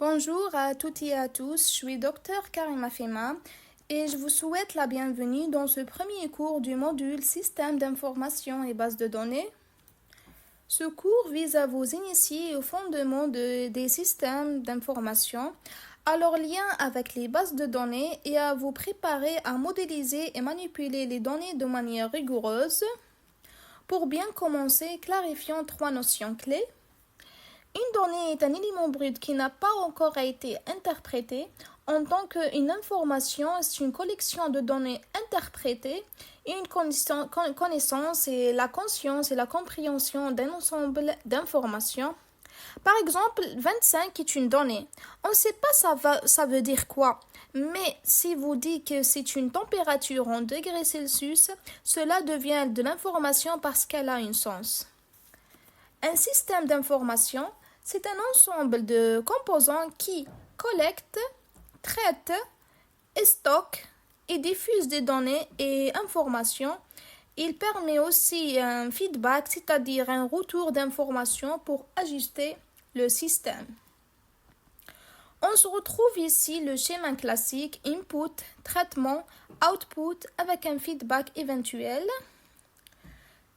Bonjour à toutes et à tous, je suis Dr Karima Fema et je vous souhaite la bienvenue dans ce premier cours du module Système d'information et bases de données. Ce cours vise à vous initier au fondement des systèmes d'information, à leur lien avec les bases de données et à vous préparer à modéliser et manipuler les données de manière rigoureuse. Pour bien commencer, clarifions trois notions clés. Une donnée est un élément brut qui n'a pas encore été interprété en tant qu'une information, c'est une collection de données interprétées et une connaissance et la conscience et la compréhension d'un ensemble d'informations. Par exemple, 25 est une donnée. On ne sait pas ça veut dire quoi, mais si vous dites que c'est une température en degrés Celsius, cela devient de l'information parce qu'elle a un sens. Un système d'information, c'est un ensemble de composants qui collectent, traitent, stockent et diffusent des données et informations. Il permet aussi un feedback, c'est-à-dire un retour d'informations pour ajuster le système. On se retrouve ici le schéma classique input, traitement, output avec un feedback éventuel.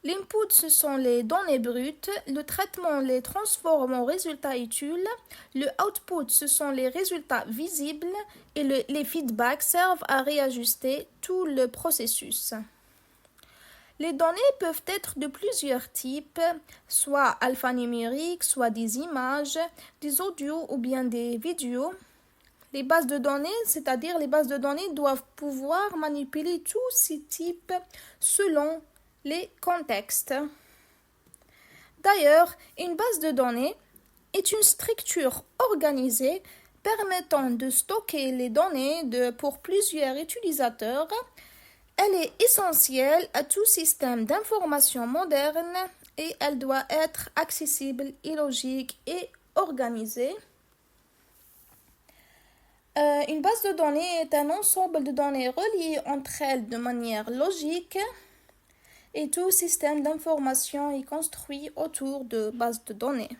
L'input, ce sont les données brutes, le traitement les transforme en résultats utiles, le output, ce sont les résultats visibles et les feedbacks servent à réajuster tout le processus. Les données peuvent être de plusieurs types, soit alphanumériques, soit des images, des audios ou bien des vidéos. Les bases de données, c'est-à-dire les bases de données, doivent pouvoir manipuler tous ces types selon les contextes. D'ailleurs, une base de données est une structure organisée permettant de stocker les données pour plusieurs utilisateurs. Elle est essentielle à tout système d'information moderne et elle doit être accessible et logique et organisée. Une base de données est un ensemble de données reliées entre elles de manière logique. Et tout système d'information est construit autour de bases de données.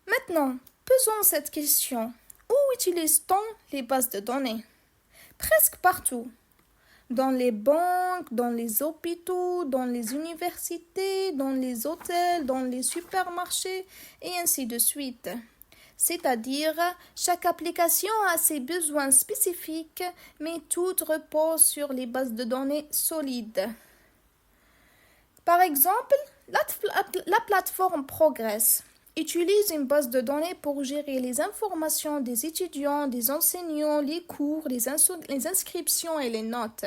Maintenant, posons cette question. Où utilise-t-on les bases de données? Presque partout. Dans les banques, dans les hôpitaux, dans les universités, dans les hôtels, dans les supermarchés et ainsi de suite. C'est-à-dire, chaque application a ses besoins spécifiques, mais tout repose sur les bases de données solides. Par exemple, la plateforme Progress utilise une base de données pour gérer les informations des étudiants, des enseignants, les cours, les inscriptions et les notes.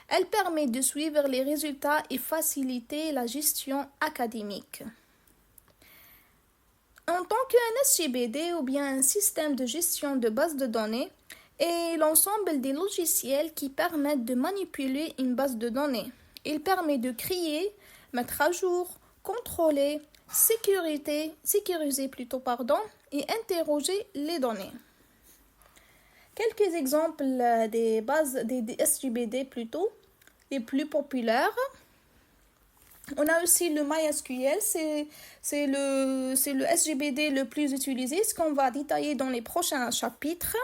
Elle permet de suivre les résultats et faciliter la gestion académique. En tant qu'un SGBD ou bien un système de gestion de base de données est l'ensemble des logiciels qui permettent de manipuler une base de données. Il permet de créer, mettre à jour, contrôler, sécuriser et interroger les données. Quelques exemples des bases des SGBD les plus populaires. On a aussi le MySQL, c'est le SGBD le plus utilisé, ce qu'on va détailler dans les prochains chapitres.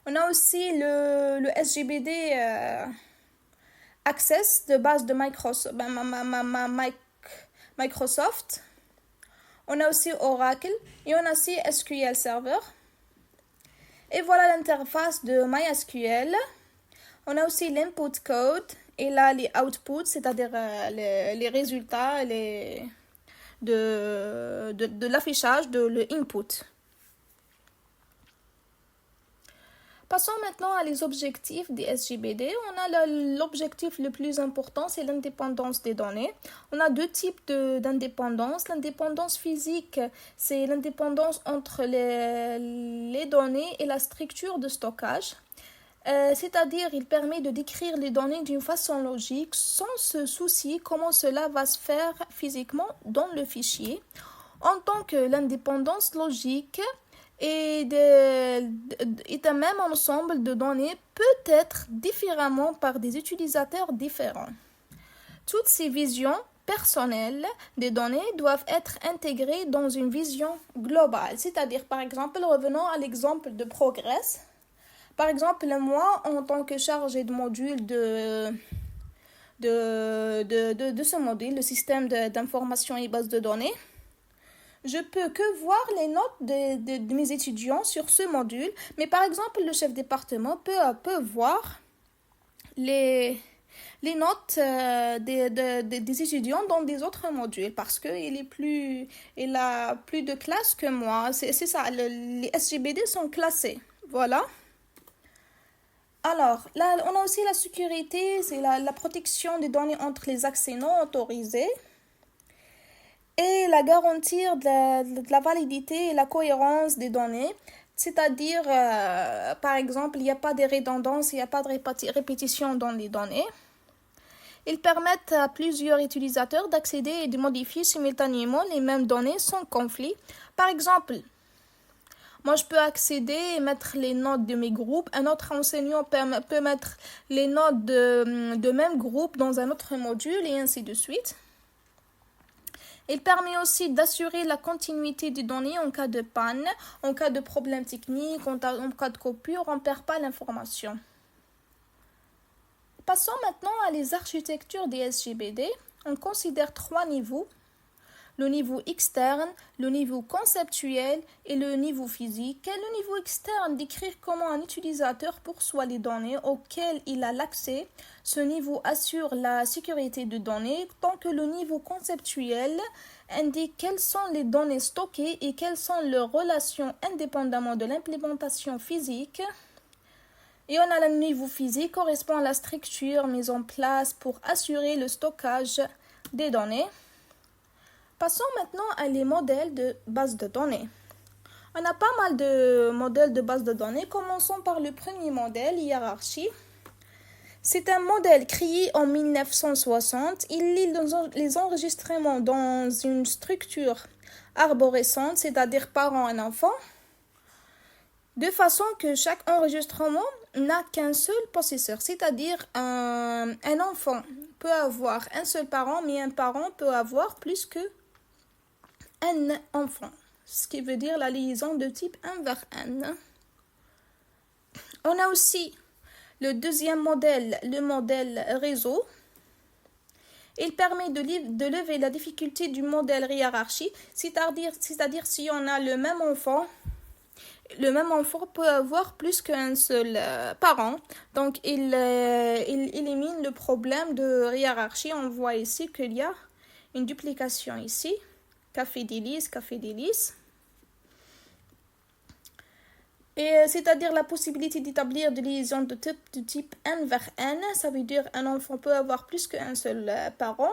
On a aussi le SGBD Access de base de Microsoft. On a aussi Oracle et on a aussi SQL Server. Et voilà l'interface de MySQL. On a aussi l'input code. Et là, les outputs, c'est-à-dire les résultats de l'affichage de l'input. Passons maintenant à les objectifs des SGBD. On a l'objectif le plus important, c'est l'indépendance des données. On a deux types d'indépendance. L'indépendance physique, c'est l'indépendance entre les données et la structure de stockage. C'est-à-dire, il permet de décrire les données d'une façon logique sans se soucier comment cela va se faire physiquement dans le fichier. En tant que l'indépendance logique est un même ensemble de données peut être différemment par des utilisateurs différents. Toutes ces visions personnelles des données doivent être intégrées dans une vision globale. C'est-à-dire, par exemple, revenons à l'exemple de Progress. Par exemple, moi, en tant que chargé de module de ce module, le système d'information et base de données, je peux que voir les notes de mes étudiants sur ce module, mais par exemple, le chef département peut voir les notes des étudiants dans des autres modules parce il a plus de classes que moi. C'est ça, les SGBD sont classés. Voilà. Alors, là, on a aussi la sécurité, c'est la protection des données entre les accès non autorisés et la garantie de la validité et la cohérence des données. C'est-à-dire, par exemple, il n'y a pas de redondance, il n'y a pas de répétition dans les données. Ils permettent à plusieurs utilisateurs d'accéder et de modifier simultanément les mêmes données sans conflit. Par exemple, moi je peux accéder et mettre les notes de mes groupes. Un autre enseignant peut mettre les notes de même groupe dans un autre module et ainsi de suite. Il permet aussi d'assurer la continuité des données en cas de panne, en cas de problème technique, en cas de coupure, on ne perd pas l'information. Passons maintenant à les architectures des SGBD. On considère 3 niveaux. Le niveau externe, le niveau conceptuel et le niveau physique. Le niveau externe décrit comment un utilisateur perçoit les données auxquelles il a l'accès. Ce niveau assure la sécurité des données, tant que le niveau conceptuel indique quelles sont les données stockées et quelles sont leurs relations indépendamment de l'implémentation physique. Et on a le niveau physique correspond à la structure mise en place pour assurer le stockage des données. Passons maintenant à les modèles de base de données. On a pas mal de modèles de base de données. Commençons par le premier modèle, hiérarchie. C'est un modèle créé en 1960. Il lit les enregistrements dans une structure arborescente, c'est-à-dire parent et enfant, de façon que chaque enregistrement n'a qu'un seul possesseur, c'est-à-dire un enfant peut avoir un seul parent, mais un parent peut avoir plus que un enfant, ce qui veut dire la liaison de type 1 vers n. On a aussi le deuxième modèle, le modèle réseau. Il permet de lever la difficulté du modèle hiérarchie, c'est-à-dire si on a le même enfant peut avoir plus qu'un seul parent. Donc, il élimine le problème de hiérarchie. On voit ici qu'il y a une duplication ici. Café délice. Et c'est-à-dire la possibilité d'établir des liaisons de type n vers n. Ça veut dire un enfant peut avoir plus qu'un seul parent.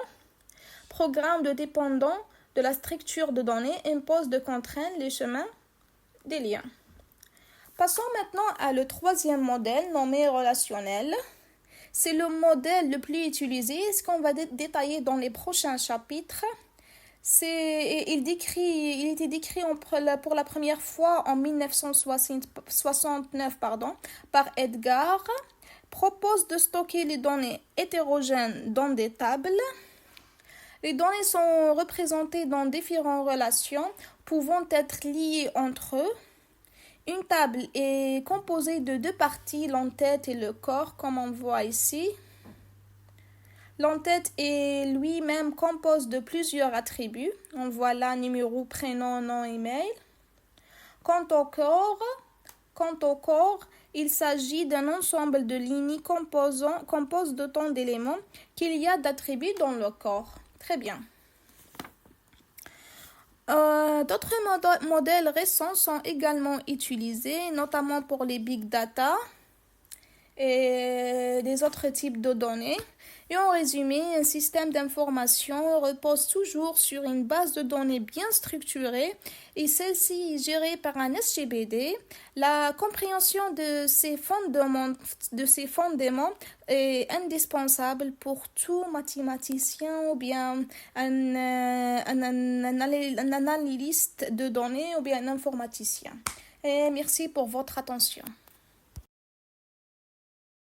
Programme de dépendant de la structure de données impose de contraindre les chemins des liens. Passons maintenant à le troisième modèle nommé relationnel. C'est le modèle le plus utilisé, ce qu'on va détailler dans les prochains chapitres. Il était décrit pour la première fois en 1969 par Edgar. Propose de stocker les données hétérogènes dans des tables. Les données sont représentées dans différentes relations pouvant être liées entre eux. Une table est composée de 2 parties, l'entête et le corps, comme on voit ici. L'entête est lui-même compose de plusieurs attributs. On voit là numéro, prénom, nom, email. Quant au corps, il s'agit d'un ensemble de lignes composent d'autant d'éléments qu'il y a d'attributs dans le corps. Très bien. D'autres modèles récents sont également utilisés, notamment pour les big data et des autres types de données. Et en résumé, un système d'information repose toujours sur une base de données bien structurée et celle-ci est gérée par un SGBD. La compréhension de ces fondements est indispensable pour tout mathématicien ou bien un analyste de données ou bien un informaticien. Et merci pour votre attention.